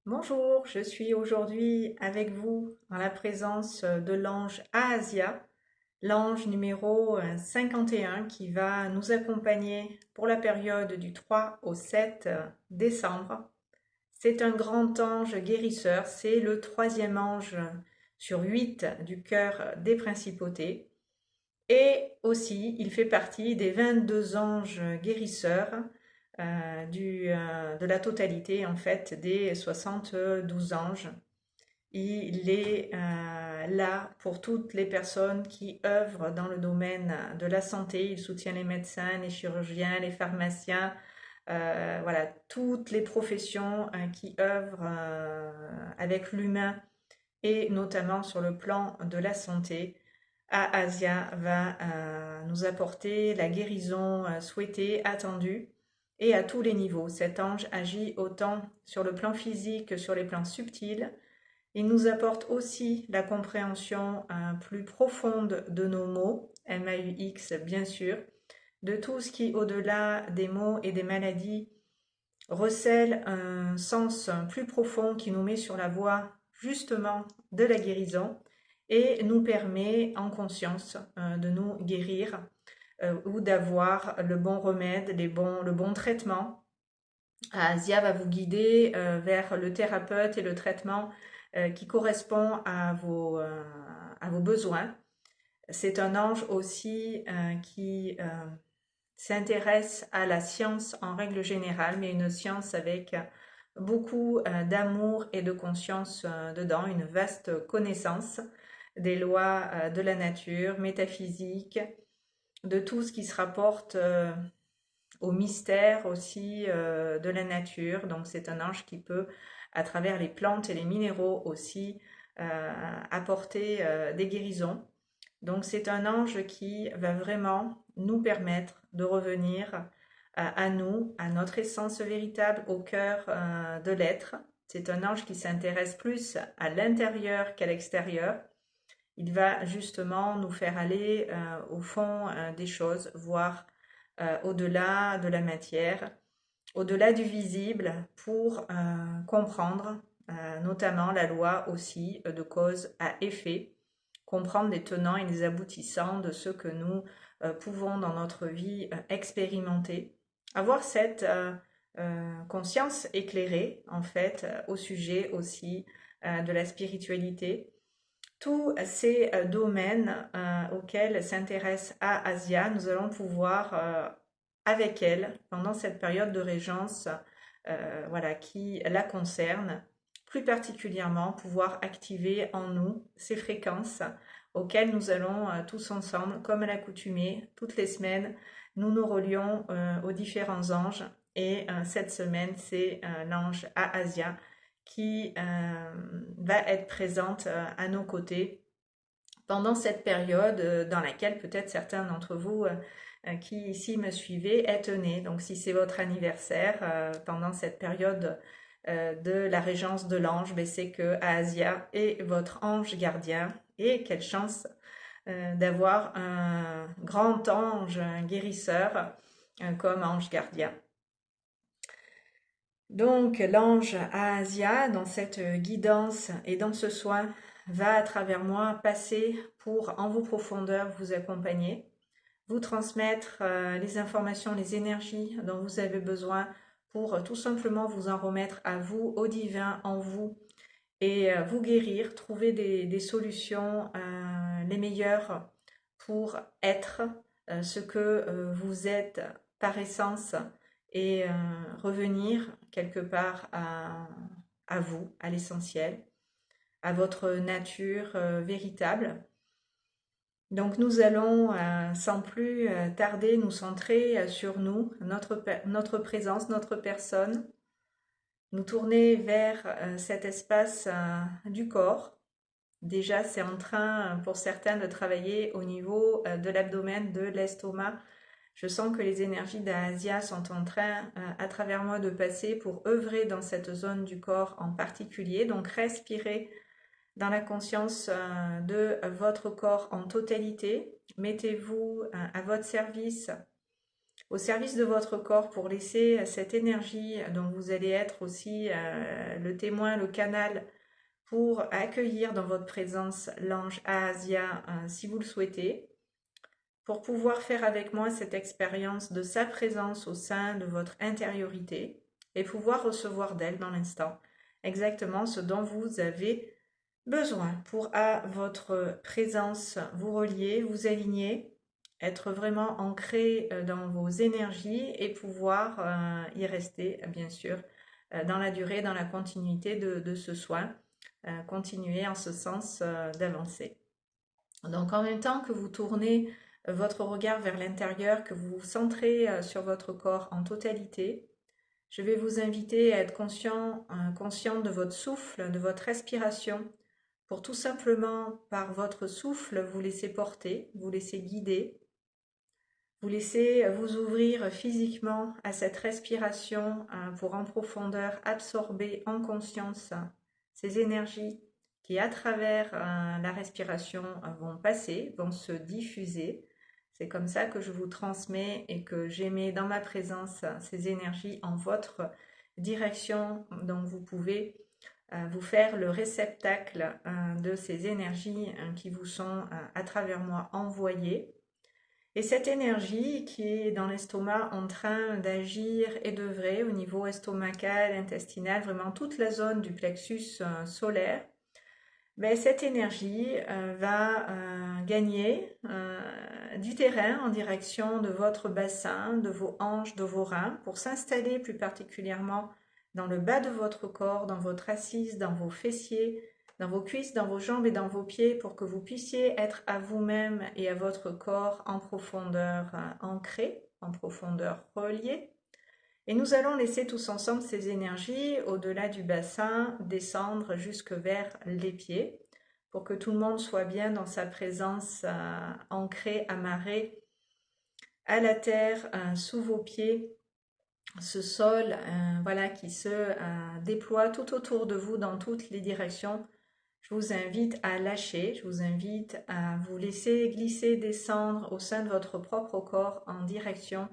Bonjour, je suis aujourd'hui avec vous en la présence de l'ange Aasia, l'ange numéro 51 qui va nous accompagner pour la période du 3 au 7 décembre. C'est un grand ange guérisseur, c'est le troisième ange sur 8 du cœur des principautés. Et aussi, il fait partie des 22 anges guérisseurs de la totalité en fait des 72 anges. Il est là pour toutes les personnes qui œuvrent dans le domaine de la santé. Il soutient les médecins, les chirurgiens, les pharmaciens, voilà, toutes les professions qui œuvrent avec l'humain et notamment sur le plan de la santé. Asia va nous apporter la guérison souhaitée, attendue, et à tous les niveaux. Cet ange agit autant sur le plan physique que sur les plans subtils. Il nous apporte aussi la compréhension plus profonde de nos mots, MAUX bien sûr, de tout ce qui, au-delà des mots et des maladies, recèle un sens plus profond qui nous met sur la voie justement de la guérison et nous permet en conscience de nous guérir ou d'avoir le bon remède, le bon traitement. Asia va vous guider vers le thérapeute et le traitement qui correspond à vos besoins. C'est un ange aussi qui s'intéresse à la science en règle générale, mais une science avec beaucoup d'amour et de conscience dedans, une vaste connaissance des lois de la nature, métaphysique, de tout ce qui se rapporte au mystère aussi de la nature. Donc c'est un ange qui peut, à travers les plantes et les minéraux aussi, apporter des guérisons. Donc c'est un ange qui va vraiment nous permettre de revenir à nous, à notre essence véritable, au cœur de l'être. C'est un ange qui s'intéresse plus à l'intérieur qu'à l'extérieur. Il va justement nous faire aller au fond des choses, voir au-delà de la matière, au-delà du visible pour comprendre notamment la loi aussi de cause à effet, comprendre les tenants et les aboutissants de ce que nous pouvons dans notre vie expérimenter, avoir cette conscience éclairée en fait au sujet aussi de la spiritualité. Tous ces domaines auxquels s'intéresse Asia, nous allons pouvoir avec elle pendant cette période de régence voilà, qui la concerne, plus particulièrement pouvoir activer en nous ces fréquences auxquelles nous allons tous ensemble, comme à l'accoutumée, toutes les semaines, nous nous relions aux différents anges. Et cette semaine, c'est l'ange Asia qui va être présente à nos côtés pendant cette période dans laquelle peut-être certains d'entre vous qui ici me suivez êtes nés. Donc si c'est votre anniversaire pendant cette période de la régence de l'ange, ben, c'est que Asia est votre ange gardien. Et quelle chance d'avoir un grand ange, un guérisseur comme ange gardien. Donc l'ange Asia, dans cette guidance et dans ce soin, va à travers moi passer pour en vos profondeurs vous accompagner, vous transmettre les informations, les énergies dont vous avez besoin pour tout simplement vous en remettre à vous, au divin en vous et vous guérir, trouver des solutions les meilleures pour être ce que vous êtes par essence et revenir quelque part à vous, à l'essentiel, à votre nature véritable. Donc nous allons sans plus tarder nous centrer sur nous, notre présence, notre personne, nous tourner vers cet espace du corps. Déjà, c'est en train pour certains de travailler au niveau de l'abdomen, de l'estomac. Je sens que les énergies d'Asia sont en train, à travers moi, de passer pour œuvrer dans cette zone du corps en particulier. Donc, respirez dans la conscience de votre corps en totalité. Mettez-vous à votre service au service de votre corps pour laisser cette énergie dont vous allez être aussi le témoin, le canal pour accueillir dans votre présence l'ange Ahasia si vous le souhaitez, pour pouvoir faire avec moi cette expérience de sa présence au sein de votre intériorité et pouvoir recevoir d'elle dans l'instant exactement ce dont vous avez besoin pour à votre présence vous relier, vous aligner, être vraiment ancré dans vos énergies et pouvoir y rester, bien sûr, dans la durée, dans la continuité de ce soin, continuer en ce sens d'avancer. Donc en même temps que vous tournez votre regard vers l'intérieur, que vous vous centrez sur votre corps en totalité, je vais vous inviter à être conscient de votre souffle, de votre respiration, pour tout simplement, par votre souffle, vous laisser porter, vous laisser guider, vous laisser vous ouvrir physiquement à cette respiration pour en profondeur absorber en conscience ces énergies qui, à travers la respiration, vont passer, vont se diffuser. C'est comme ça que je vous transmets et que j'émets dans ma présence ces énergies en votre direction. Donc vous pouvez vous faire le réceptacle de ces énergies qui vous sont à travers moi envoyées. Et cette énergie qui est dans l'estomac en train d'agir et d'œuvrer au niveau estomacal, intestinal, vraiment toute la zone du plexus solaire, ben, cette énergie va gagner du terrain en direction de votre bassin, de vos hanches, de vos reins, pour s'installer plus particulièrement dans le bas de votre corps, dans votre assise, dans vos fessiers, dans vos cuisses, dans vos jambes et dans vos pieds, pour que vous puissiez être à vous-même et à votre corps en profondeur ancré, en profondeur relié. Et nous allons laisser tous ensemble ces énergies au-delà du bassin descendre jusque vers les pieds pour que tout le monde soit bien dans sa présence ancrée, amarrée à la terre, sous vos pieds, ce sol voilà, qui se déploie tout autour de vous dans toutes les directions. Je vous invite à lâcher, je vous invite à vous laisser glisser, descendre au sein de votre propre corps en direction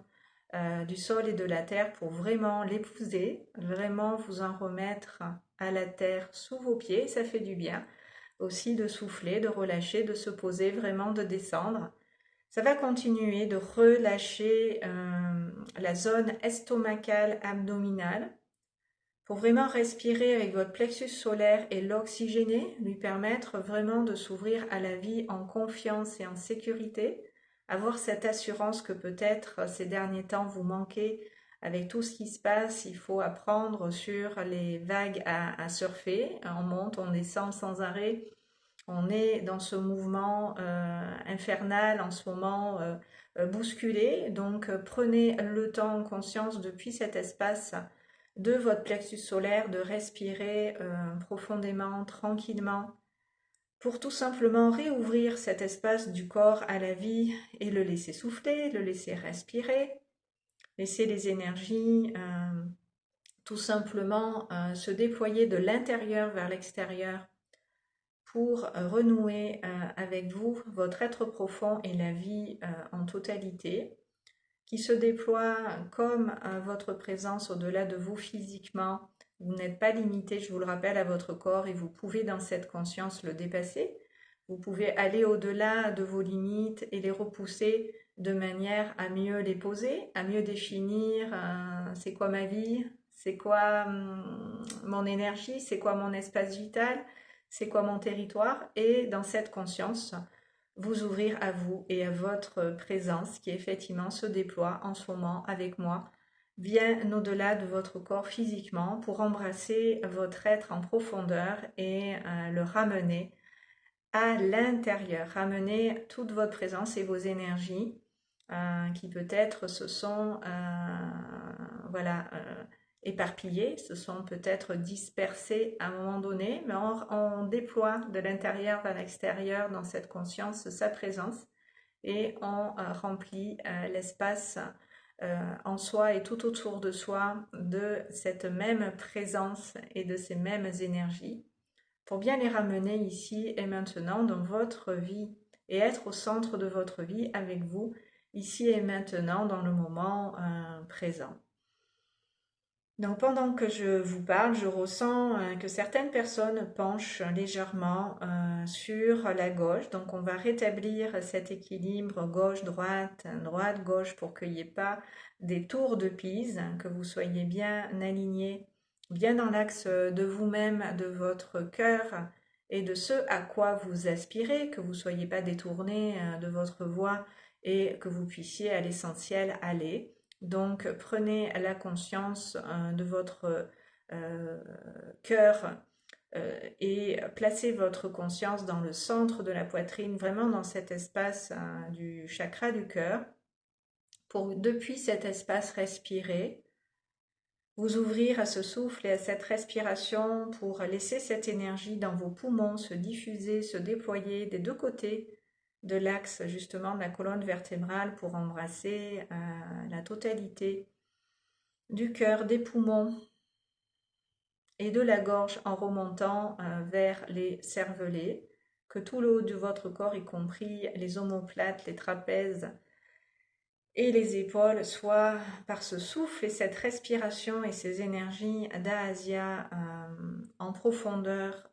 du sol et de la terre pour vraiment l'épouser, vraiment vous en remettre à la terre sous vos pieds. Ça fait du bien aussi de souffler, de relâcher, de se poser, vraiment de descendre. Ça va continuer de relâcher la zone estomacale abdominale pour vraiment respirer avec votre plexus solaire et l'oxygéner, lui permettre vraiment de s'ouvrir à la vie en confiance et en sécurité, avoir cette assurance que peut-être ces derniers temps vous manquez avec tout ce qui se passe. Il faut apprendre sur les vagues à surfer, on monte, on descend sans arrêt, on est dans ce mouvement infernal en ce moment bousculé, donc prenez le temps en conscience depuis cet espace de votre plexus solaire, de respirer profondément, tranquillement, pour tout simplement réouvrir cet espace du corps à la vie et le laisser souffler, le laisser respirer, laisser les énergies tout simplement se déployer de l'intérieur vers l'extérieur pour renouer avec vous, votre être profond et la vie en totalité, qui se déploie comme votre présence au-delà de vous physiquement. Vous n'êtes pas limité, je vous le rappelle, à votre corps et vous pouvez dans cette conscience le dépasser. Vous pouvez aller au-delà de vos limites et les repousser de manière à mieux les poser, à mieux définir c'est quoi ma vie, c'est quoi mon énergie, c'est quoi mon espace vital, c'est quoi mon territoire, et dans cette conscience, vous ouvrir à vous et à votre présence qui effectivement se déploie en ce moment avec moi, bien au-delà de votre corps physiquement, pour embrasser votre être en profondeur et le ramener à l'intérieur, ramener toute votre présence et vos énergies qui peut-être se sont voilà, éparpillées, se sont peut-être dispersées à un moment donné, mais on déploie de l'intérieur vers l'extérieur dans cette conscience sa présence et on remplit l'espace en soi et tout autour de soi de cette même présence et de ces mêmes énergies pour bien les ramener ici et maintenant dans votre vie et être au centre de votre vie avec vous ici et maintenant, dans le moment présent. Donc pendant que je vous parle, je ressens que certaines personnes penchent légèrement sur la gauche. Donc on va rétablir cet équilibre gauche-droite, droite-gauche pour qu'il n'y ait pas des tours de Pise, que vous soyez bien alignés, bien dans l'axe de vous-même, de votre cœur et de ce à quoi vous aspirez, que vous ne soyez pas détourné de votre voie et que vous puissiez à l'essentiel aller. Donc, prenez la conscience de votre cœur et placez votre conscience dans le centre de la poitrine, vraiment dans cet espace du chakra du cœur, pour depuis cet espace respirer, vous ouvrir à ce souffle et à cette respiration pour laisser cette énergie dans vos poumons se diffuser, se déployer des deux côtés de l'axe justement de la colonne vertébrale pour embrasser la totalité du cœur, des poumons et de la gorge en remontant vers les cervelets, que tout le haut de votre corps, y compris les omoplates, les trapèzes et les épaules, soit par ce souffle et cette respiration et ces énergies d'Aasia en profondeur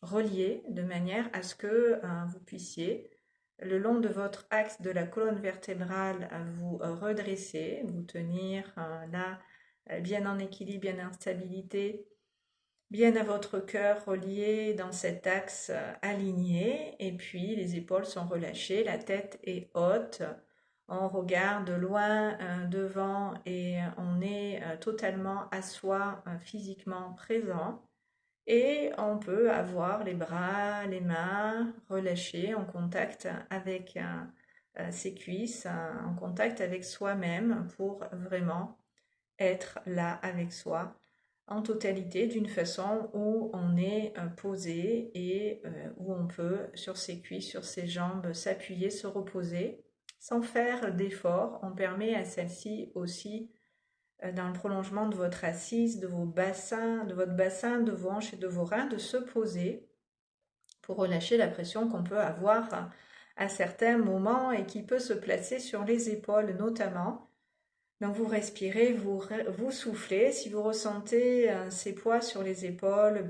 reliées de manière à ce que vous puissiez le long de votre axe de la colonne vertébrale, vous redresser, vous tenir là, bien en équilibre, bien en stabilité, bien à votre cœur relié dans cet axe aligné. Et puis les épaules sont relâchées, la tête est haute, on regarde loin devant et on est totalement à soi, physiquement présent. Et on peut avoir les bras, les mains relâchés en contact avec ses cuisses, en contact avec soi-même pour vraiment être là avec soi en totalité d'une façon où on est posé et où on peut sur ses cuisses, sur ses jambes s'appuyer, se reposer sans faire d'effort. On permet à celle-ci aussi dans le prolongement de votre assise, de votre bassin, de vos hanches et de vos reins, de se poser pour relâcher la pression qu'on peut avoir à certains moments et qui peut se placer sur les épaules notamment. Donc vous respirez, vous soufflez. Si vous ressentez ces poids sur les épaules,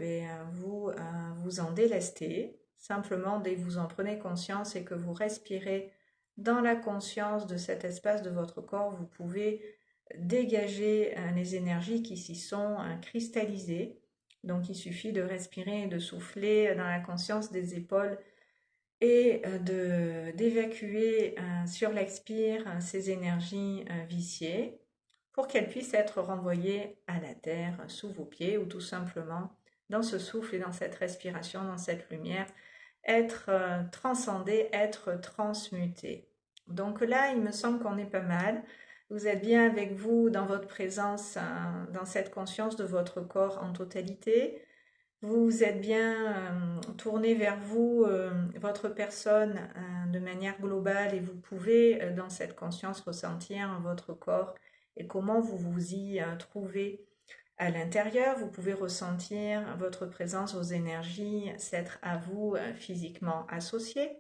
vous en délestez. Simplement, dès que vous en prenez conscience et que vous respirez dans la conscience de cet espace de votre corps, vous pouvez dégager les énergies qui s'y sont cristallisées. Donc il suffit de respirer et de souffler dans la conscience des épaules et d'évacuer sur l'expire ces énergies viciées pour qu'elles puissent être renvoyées à la terre sous vos pieds ou tout simplement dans ce souffle et dans cette respiration, dans cette lumière, être transcendées, être transmutées. Donc là, il me semble qu'on est pas mal. Vous êtes bien avec vous dans votre présence, dans cette conscience de votre corps en totalité. Vous êtes bien tourné vers vous, votre personne de manière globale et vous pouvez dans cette conscience ressentir votre corps et comment vous vous y trouvez à l'intérieur. Vous pouvez ressentir votre présence, vos énergies, s'être à vous physiquement associées.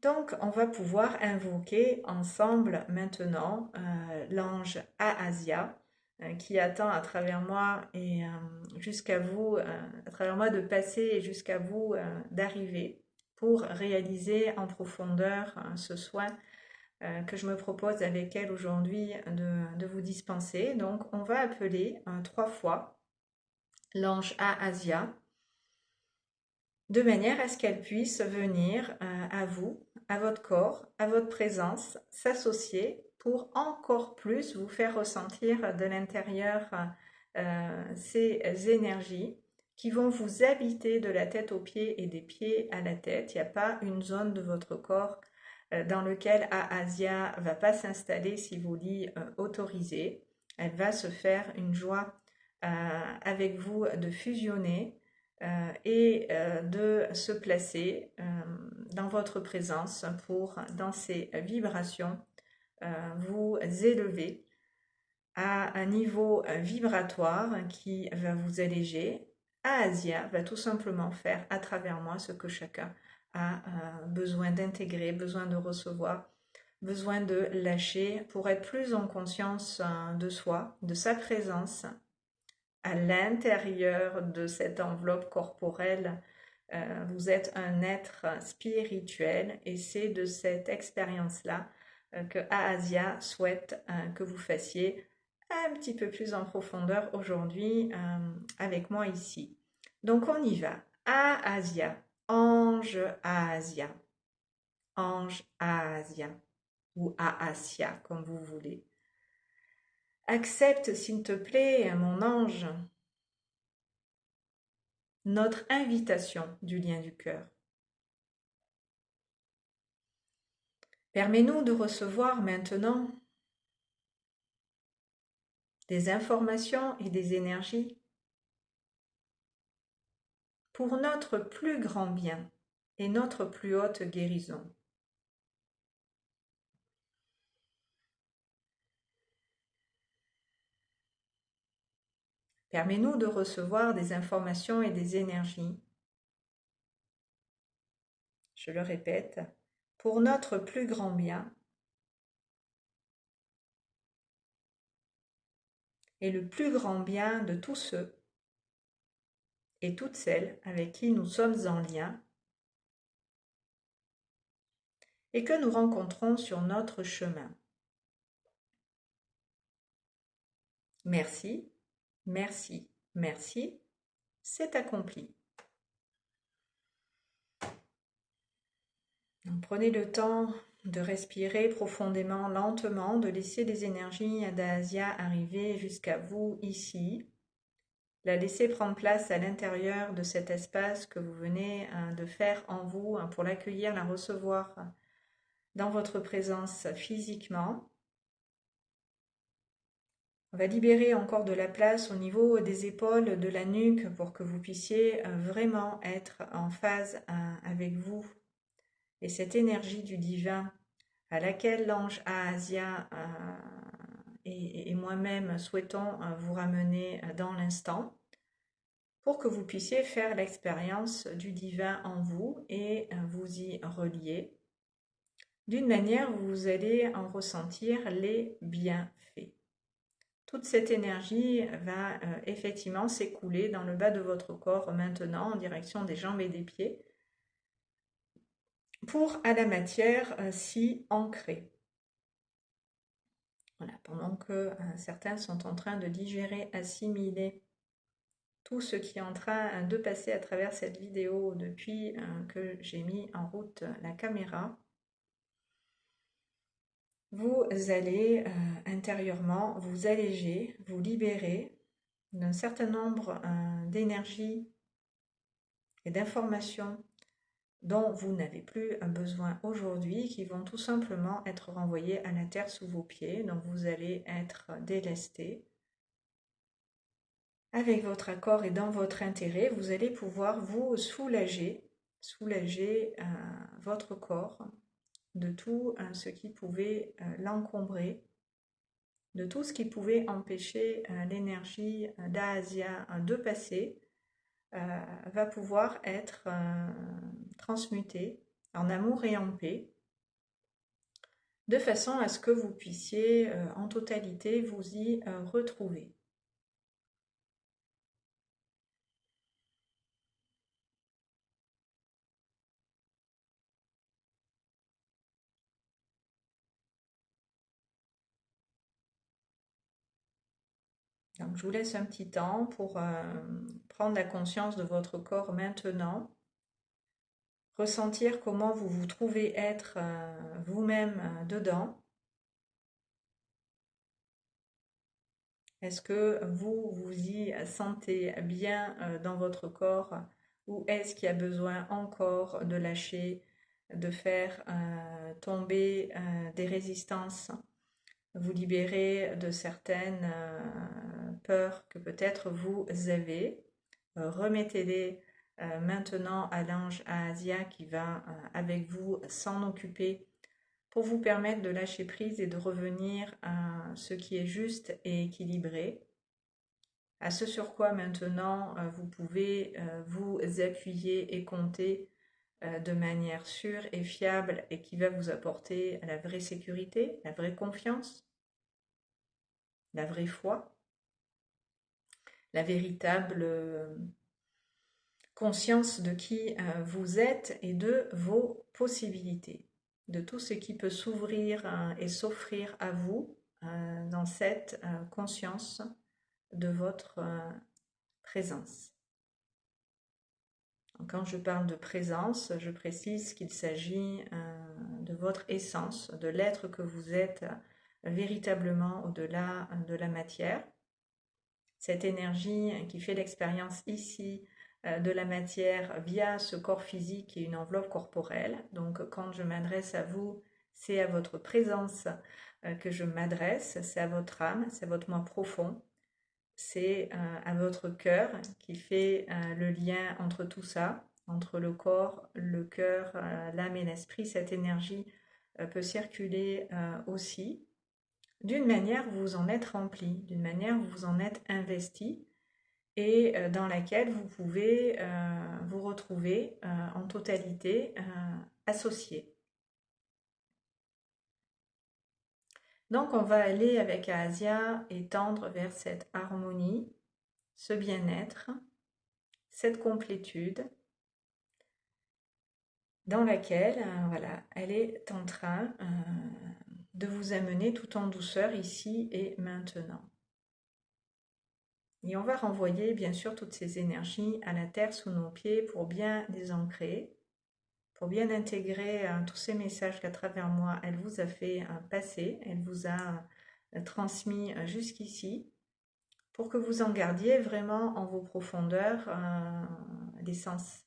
Donc, on va pouvoir invoquer ensemble maintenant l'ange Aasia qui attend à travers moi et jusqu'à vous, à travers moi de passer et jusqu'à vous d'arriver pour réaliser en profondeur ce soin que je me propose avec elle aujourd'hui de vous dispenser. Donc, on va appeler 3 fois l'ange Aasia de manière à ce qu'elle puisse venir à vous, à votre corps, à votre présence, s'associer pour encore plus vous faire ressentir de l'intérieur ces énergies qui vont vous habiter de la tête aux pieds et des pieds à la tête. Il n'y a pas une zone de votre corps dans lequel Aasia va pas s'installer si vous l'y autorisez. Elle va se faire une joie avec vous de fusionner et de se placer dans votre présence pour, dans ces vibrations, vous élever à un niveau vibratoire qui va vous alléger. Aasia va tout simplement faire à travers moi ce que chacun a besoin d'intégrer, besoin de recevoir besoin de lâcher pour être plus en conscience de soi, de sa présence à l'intérieur de cette enveloppe corporelle. Vous êtes un être spirituel et c'est de cette expérience-là que Aasia souhaite que vous fassiez un petit peu plus en profondeur aujourd'hui avec moi ici. Donc on y va. Aasia, ange Aasia, ange Aasia ou Aasia comme vous voulez. Accepte s'il te plaît, mon ange, notre invitation du lien du cœur. Permets-nous de recevoir maintenant des informations et des énergies pour notre plus grand bien et notre plus haute guérison. Permets-nous de recevoir des informations et des énergies, je le répète, pour notre plus grand bien et le plus grand bien de tous ceux et toutes celles avec qui nous sommes en lien et que nous rencontrons sur notre chemin. Merci, merci, merci, c'est accompli. Donc, prenez le temps de respirer profondément, lentement, de laisser les énergies d'Aasia arriver jusqu'à vous ici. La laisser prendre place à l'intérieur de cet espace que vous venez de faire en vous pour l'accueillir, la recevoir dans votre présence physiquement. On va libérer encore de la place au niveau des épaules, de la nuque pour que vous puissiez vraiment être en phase avec vous. Et cette énergie du divin à laquelle l'ange Aasia et moi-même souhaitons vous ramener dans l'instant pour que vous puissiez faire l'expérience du divin en vous et vous y relier. D'une manière où vous allez en ressentir les bienfaits. Toute cette énergie va effectivement s'écouler dans le bas de votre corps maintenant en direction des jambes et des pieds pour à la matière s'y ancrer. Voilà, pendant que certains sont en train de digérer, assimiler tout ce qui est en train de passer à travers cette vidéo depuis que j'ai mis en route la caméra, vous allez intérieurement vous alléger, vous libérer d'un certain nombre d'énergies et d'informations dont vous n'avez plus besoin aujourd'hui, qui vont tout simplement être renvoyées à la terre sous vos pieds. Donc vous allez être délesté. Avec votre accord et dans votre intérêt, vous allez pouvoir vous soulager votre corps de tout ce qui pouvait l'encombrer, de tout ce qui pouvait empêcher l'énergie d'Aasia de passer, va pouvoir être transmuté en amour et en paix, de façon à ce que vous puissiez en totalité vous y retrouver. Donc, je vous laisse un petit temps pour prendre la conscience de votre corps maintenant, ressentir comment vous vous trouvez être vous-même dedans. Est-ce que vous vous y sentez bien dans votre corps ou est-ce qu'il y a besoin encore de lâcher, de faire tomber des résistances, vous libérer de certaines peurs que peut-être vous avez. Remettez-les maintenant à l'ange Aasia qui va avec vous s'en occuper pour vous permettre de lâcher prise et de revenir à ce qui est juste et équilibré, à ce sur quoi maintenant vous pouvez vous appuyer et compter de manière sûre et fiable et qui va vous apporter la vraie sécurité, la vraie confiance, la vraie foi, la véritable conscience de qui vous êtes et de vos possibilités, de tout ce qui peut s'ouvrir et s'offrir à vous dans cette conscience de votre présence. Quand je parle de présence, je précise qu'il s'agit de votre essence, de l'être que vous êtes véritablement au-delà de la matière. Cette énergie qui fait l'expérience ici de la matière via ce corps physique et une enveloppe corporelle. Donc quand je m'adresse à vous, c'est à votre présence que je m'adresse, c'est à votre âme, c'est à votre moi profond. C'est à votre cœur qui fait le lien entre tout ça, entre le corps, le cœur, l'âme et l'esprit. Cette énergie peut circuler aussi. D'une manière, vous vous en êtes rempli, d'une manière, vous vous en êtes investi et dans laquelle vous pouvez vous retrouver en totalité associé. Donc on va aller avec Asia et tendre vers cette harmonie, ce bien-être, cette complétude dans laquelle voilà, elle est en train de vous amener tout en douceur ici et maintenant. Et on va renvoyer bien sûr toutes ces énergies à la terre sous nos pieds pour bien les ancrer, pour bien intégrer tous ces messages qu'à travers moi elle vous a fait passer, elle vous a transmis jusqu'ici, pour que vous en gardiez vraiment en vos profondeurs l'essence.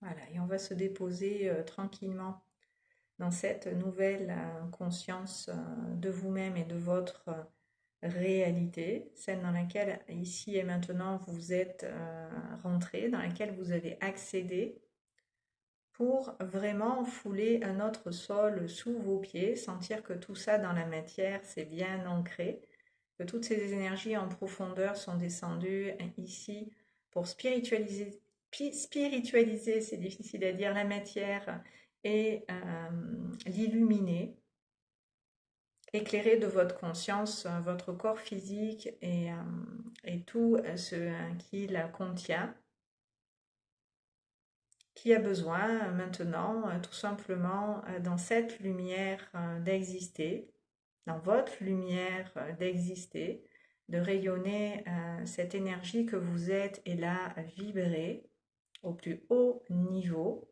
Voilà, et on va se déposer tranquillement dans cette nouvelle conscience de vous-même et de votre réalité, celle dans laquelle ici et maintenant vous êtes rentré, dans laquelle vous avez accédé pour vraiment fouler un autre sol sous vos pieds, sentir que tout ça dans la matière c'est bien ancré, que toutes ces énergies en profondeur sont descendues ici pour spiritualiser, c'est difficile à dire, la matière et l'illuminer, éclairer de votre conscience votre corps physique et tout ce qui la contient, qui a besoin maintenant tout simplement dans cette lumière d'exister, dans votre lumière d'exister, de rayonner cette énergie que vous êtes et la vibrer au plus haut niveau.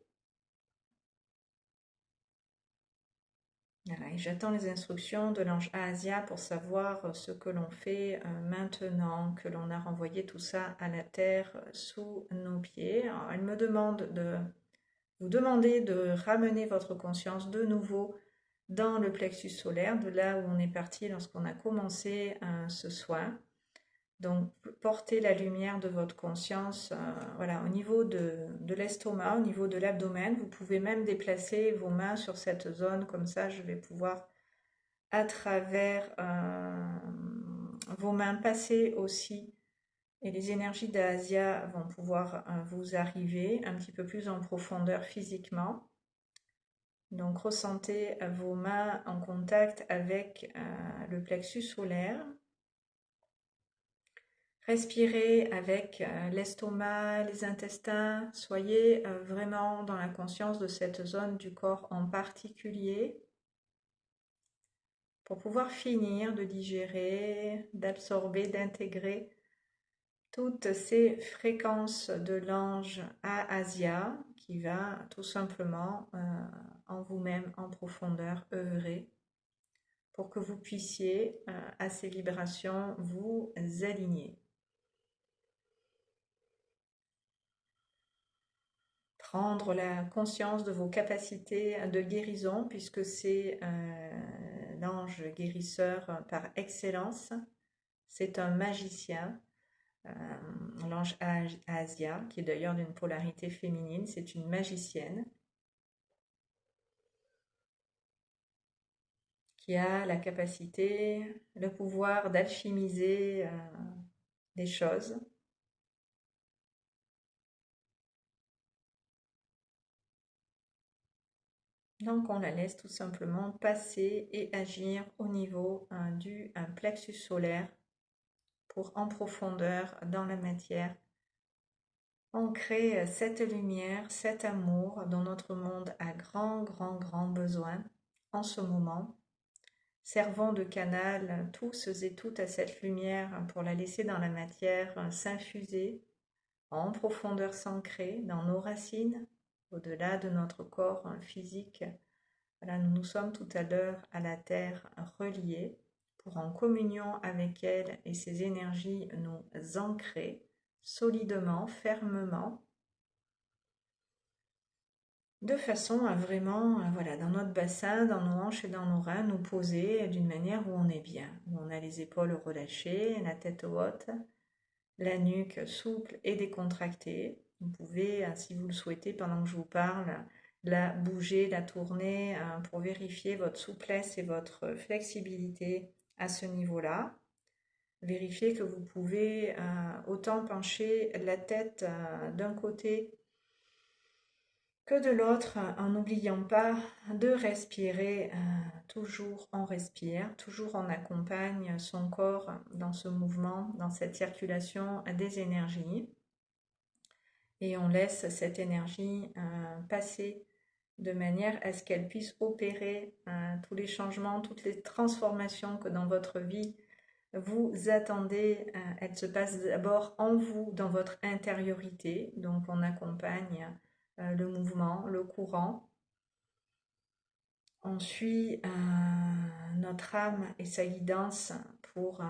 Voilà, et j'attends les instructions de l'ange Asia pour savoir ce que l'on fait maintenant que l'on a renvoyé tout ça à la terre sous nos pieds. Alors, elle me demande de vous demander de ramener votre conscience de nouveau dans le plexus solaire, de là où on est parti lorsqu'on a commencé ce soin. Donc, portez la lumière de votre conscience voilà, au niveau de l'estomac, au niveau de l'abdomen. Vous pouvez même déplacer vos mains sur cette zone, comme ça je vais pouvoir, à travers vos mains, passer aussi. Et les énergies d'Asia vont pouvoir vous arriver un petit peu plus en profondeur physiquement. Donc, ressentez vos mains en contact avec le plexus solaire. Respirez avec l'estomac, les intestins. Soyez vraiment dans la conscience de cette zone du corps en particulier pour pouvoir finir de digérer, d'absorber, d'intégrer toutes ces fréquences de l'ange à Asia qui va tout simplement en vous-même, en profondeur, œuvrer pour que vous puissiez à ces vibrations vous aligner. prendre la conscience de vos capacités de guérison, puisque c'est l'ange guérisseur par excellence. C'est un magicien, l'ange Asia, qui est d'ailleurs d'une polarité féminine, c'est une magicienne qui a la capacité, le pouvoir d'alchimiser des choses. Donc on la laisse tout simplement passer et agir au niveau du plexus solaire pour en profondeur dans la matière ancrer cette lumière, cet amour dont notre monde a grand besoin en ce moment. Servons de canal tous et toutes à cette lumière pour la laisser dans la matière s'infuser, en profondeur s'ancrer dans nos racines, au-delà de notre corps physique. Voilà, nous nous sommes tout à l'heure à la Terre reliés pour en communion avec elle et ses énergies nous ancrer solidement, fermement, de façon à vraiment, voilà, dans notre bassin, dans nos hanches et dans nos reins, nous poser d'une manière où on est bien, où on a les épaules relâchées, la tête haute, la nuque souple et décontractée. Vous pouvez, si vous le souhaitez, pendant que je vous parle, la bouger, la tourner pour vérifier votre souplesse et votre flexibilité à ce niveau-là. Vérifiez que vous pouvez autant pencher la tête d'un côté que de l'autre, en n'oubliant pas de respirer. Toujours on respire, toujours on accompagne son corps dans ce mouvement, dans cette circulation des énergies. Et on laisse cette énergie passer de manière à ce qu'elle puisse opérer tous les changements, toutes les transformations que dans votre vie vous attendez. Elles se passent d'abord en vous, dans votre intériorité. Donc on accompagne le mouvement, le courant. On suit notre âme et sa guidance pour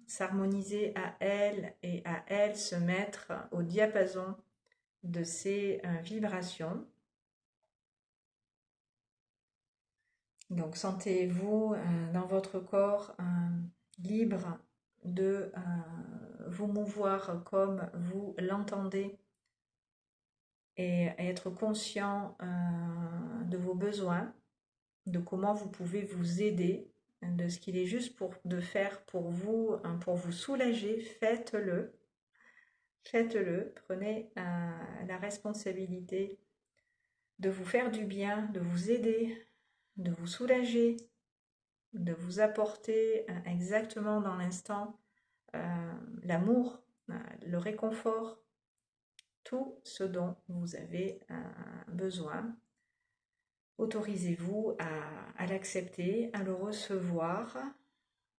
s'harmoniser à elle et à elle se mettre au diapason de ces vibrations. Donc sentez-vous dans votre corps libre de vous mouvoir comme vous l'entendez et être conscient de vos besoins, de comment vous pouvez vous aider, de ce qu'il est juste de faire pour vous soulager. Faites-le, prenez la responsabilité de vous faire du bien, de vous aider, de vous soulager, de vous apporter exactement dans l'instant l'amour, le réconfort, tout ce dont vous avez besoin. Autorisez-vous à l'accepter, à le recevoir,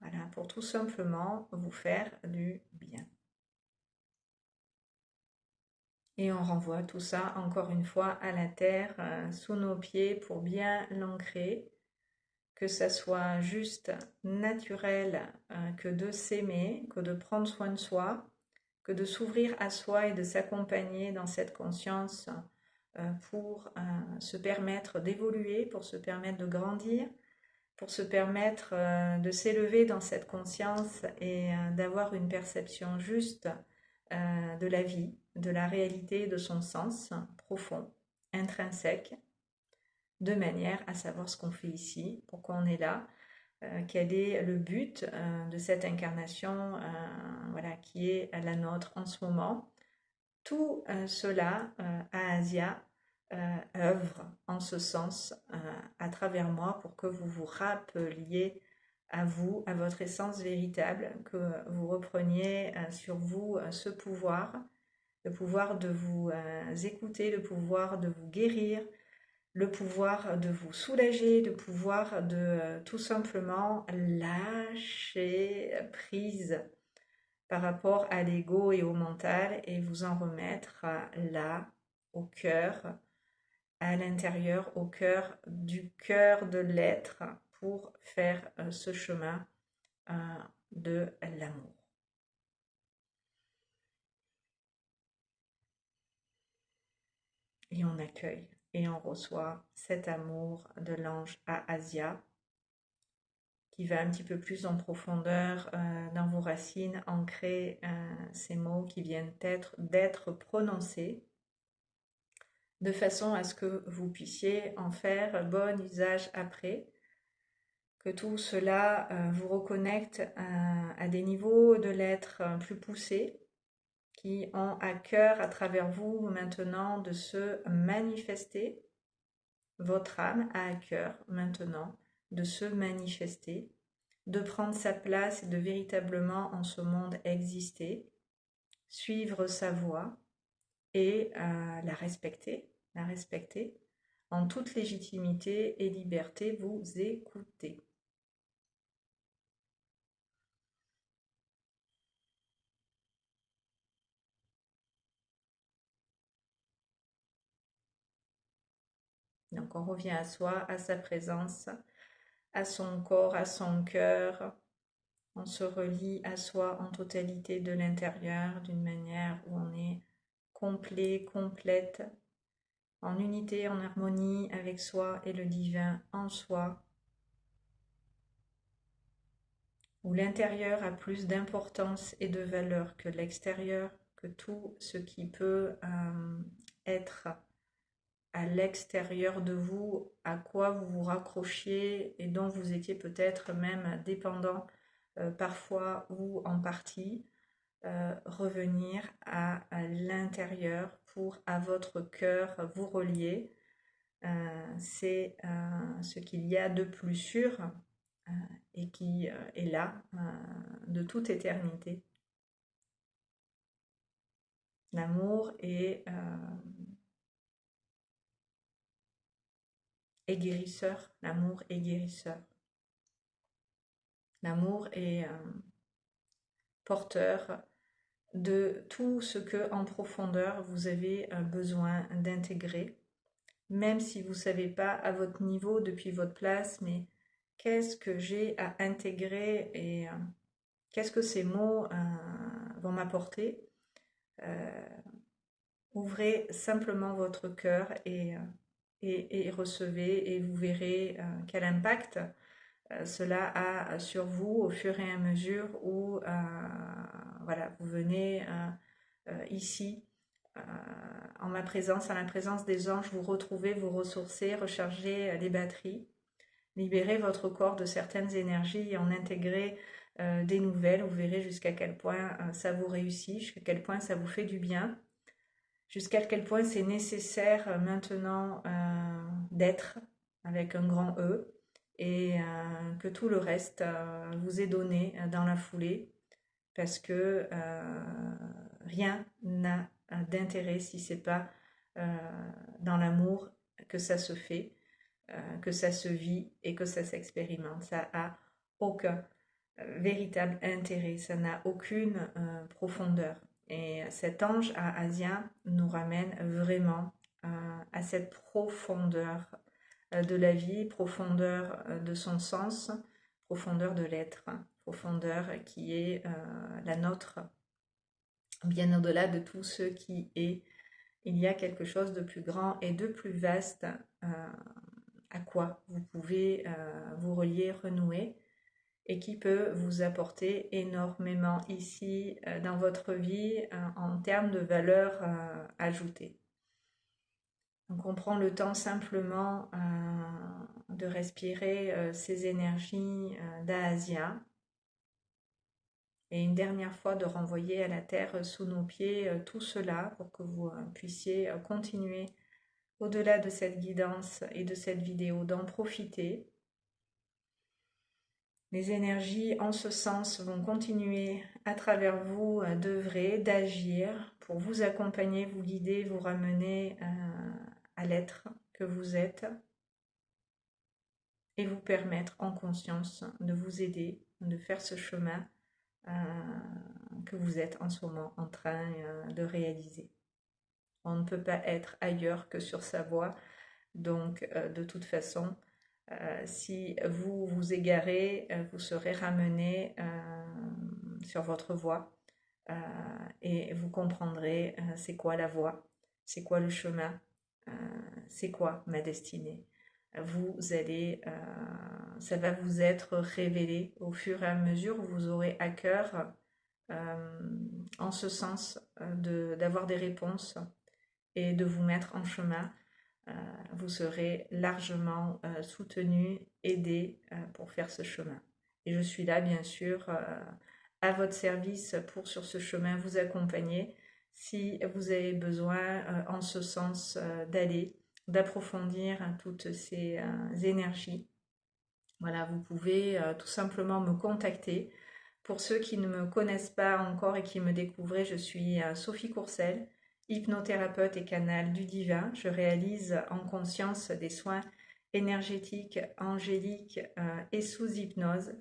voilà, pour tout simplement vous faire du bien. Et on renvoie tout ça encore une fois à la terre, sous nos pieds pour bien l'ancrer, que ça soit juste naturel que de s'aimer, que de prendre soin de soi, que de s'ouvrir à soi et de s'accompagner dans cette conscience pour se permettre d'évoluer, pour se permettre de grandir, pour se permettre de s'élever dans cette conscience et d'avoir une perception juste de la vie, de la réalité, de son sens profond, intrinsèque, de manière à savoir ce qu'on fait ici, pourquoi on est là, quel est le but de cette incarnation voilà, qui est la nôtre en ce moment. Tout cela, Asia, œuvre en ce sens à travers moi pour que vous vous rappeliez à vous, à votre essence véritable, que vous repreniez sur vous ce pouvoir, le pouvoir de vous écouter, le pouvoir de vous guérir, le pouvoir de vous soulager, le pouvoir de tout simplement lâcher prise par rapport à l'ego et au mental et vous en remettre là, au cœur, à l'intérieur, au cœur de l'être pour faire ce chemin de l'amour. et on accueille et on reçoit cet amour de l'ange Ahasia qui va un petit peu plus en profondeur dans vos racines, ancrer ces mots qui viennent d'être prononcés, de façon à ce que vous puissiez en faire bon usage après, que tout cela vous reconnecte à des niveaux de l'être plus poussés, qui ont à cœur à travers vous maintenant de se manifester. Votre âme a à cœur maintenant de se manifester, de prendre sa place et de véritablement en ce monde exister, suivre sa voie et la respecter en toute légitimité et liberté, vous écouter. Donc on revient à soi, à sa présence, à son corps, à son cœur. On se relie à soi en totalité de l'intérieur d'une manière où on est complet, complète, en unité, en harmonie avec soi et le divin en soi, où l'intérieur a plus d'importance et de valeur que l'extérieur, que tout ce qui peut être à l'extérieur de vous, à quoi vous vous raccrochiez et dont vous étiez peut-être même dépendant parfois ou en partie, revenir à l'intérieur pour à votre cœur vous relier. C'est ce qu'il y a de plus sûr et qui est là de toute éternité. L'amour est guérisseur. L'amour est guérisseur. L'amour est porteur de tout ce que en profondeur vous avez besoin d'intégrer, même si vous ne savez pas à votre niveau depuis votre place, mais qu'est-ce que j'ai à intégrer et qu'est-ce que ces mots vont m'apporter. Ouvrez simplement votre cœur et recevez et vous verrez quel impact cela a sur vous au fur et à mesure où voilà, vous venez ici en ma présence, en la présence des anges, vous retrouvez, vous ressourcez, rechargez les batteries, libérez votre corps de certaines énergies et en intégrer des nouvelles. Vous verrez jusqu'à quel point ça vous réussit, jusqu'à quel point ça vous fait du bien, jusqu'à quel point c'est nécessaire maintenant d'être avec un grand E et que tout le reste vous est donné dans la foulée parce que rien n'a d'intérêt si c'est pas dans l'amour que ça se fait, que ça se vit et que ça s'expérimente. Ça a aucun véritable intérêt, ça n'a aucune profondeur. Et cet ange à Asia nous ramène vraiment à cette profondeur de la vie, profondeur de son sens, profondeur de l'être, profondeur qui est la nôtre, bien au-delà de tout ce qui est. Il y a quelque chose de plus grand et de plus vaste à quoi vous pouvez vous relier, renouer, et qui peut vous apporter énormément ici dans votre vie en termes de valeur ajoutée. Donc on prend le temps simplement de respirer ces énergies d'Asia et une dernière fois de renvoyer à la terre sous nos pieds tout cela pour que vous puissiez continuer au-delà de cette guidance et de cette vidéo d'en profiter. Les énergies en ce sens vont continuer à travers vous d'œuvrer, d'agir pour vous accompagner, vous guider, vous ramener à l'être que vous êtes et vous permettre en conscience de vous aider, de faire ce chemin que vous êtes en ce moment en train de réaliser. On ne peut pas être ailleurs que sur sa voie, donc de toute façon, si vous vous égarez, vous serez ramené sur votre voie et vous comprendrez c'est quoi la voie, c'est quoi le chemin, c'est quoi ma destinée. Ça va vous être révélé au fur et à mesure où vous aurez à cœur, en ce sens, d'avoir des réponses et de vous mettre en chemin. Vous serez largement soutenu, aidé pour faire ce chemin. Et je suis là, bien sûr, à votre service pour, sur ce chemin, vous accompagner si vous avez besoin, en ce sens, d'approfondir toutes ces énergies. Voilà, vous pouvez tout simplement me contacter. Pour ceux qui ne me connaissent pas encore et qui me découvrent, je suis Sophie Courcelles, hypnothérapeute et canal du divin. Je réalise en conscience des soins énergétiques, angéliques et sous hypnose.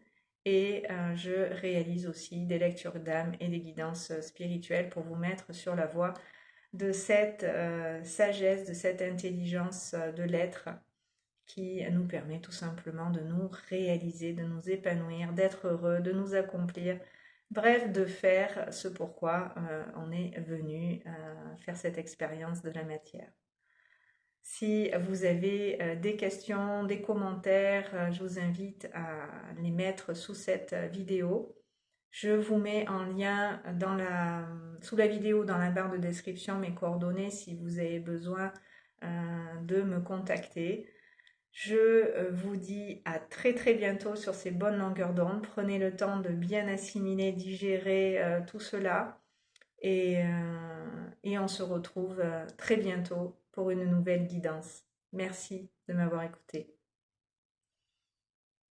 Et je réalise aussi des lectures d'âme et des guidances spirituelles pour vous mettre sur la voie de cette sagesse, de cette intelligence de l'être qui nous permet tout simplement de nous réaliser, de nous épanouir, d'être heureux, de nous accomplir, bref, de faire ce pourquoi on est venu faire cette expérience de la matière. Si vous avez des questions, des commentaires, je vous invite à les mettre sous cette vidéo. Je vous mets en lien sous la vidéo, dans la barre de description, mes coordonnées si vous avez besoin de me contacter. Je vous dis à très très bientôt sur ces bonnes longueurs d'onde. Prenez le temps de bien assimiler, digérer tout cela. Et on se retrouve très bientôt pour une nouvelle guidance. Merci de m'avoir écouté.